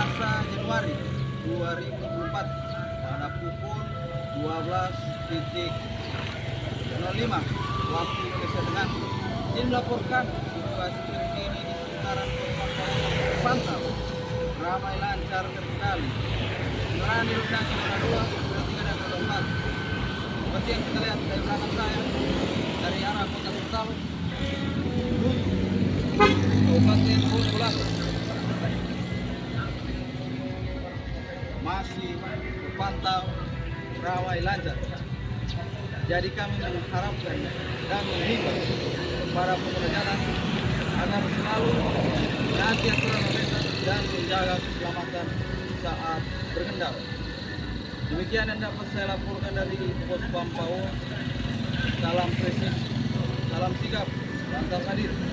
Selasa Januari 2024 pada pukul 12.05 waktu Indonesia Tengah. Izin melaporkan situasi terkini di sekitaran Pantau ramai lancar terkendali. Kendaraan didominasi roda 2, roda 3 dan roda 4. Seperti yang kita lihat dari belakang saya dari arah kota Tegal Kabupaten Bogor masih terpantau ramai lancar. Jadi kami mengharapkan dan menghimbau para pengguna jalan agar selalu menaati aturan lalu lintas dan menjaga keselamatan saat berkendara. Demikian yang dapat saya laporkan dari Pos Pampau. Salam presisi, salam sigap, lantas hadir.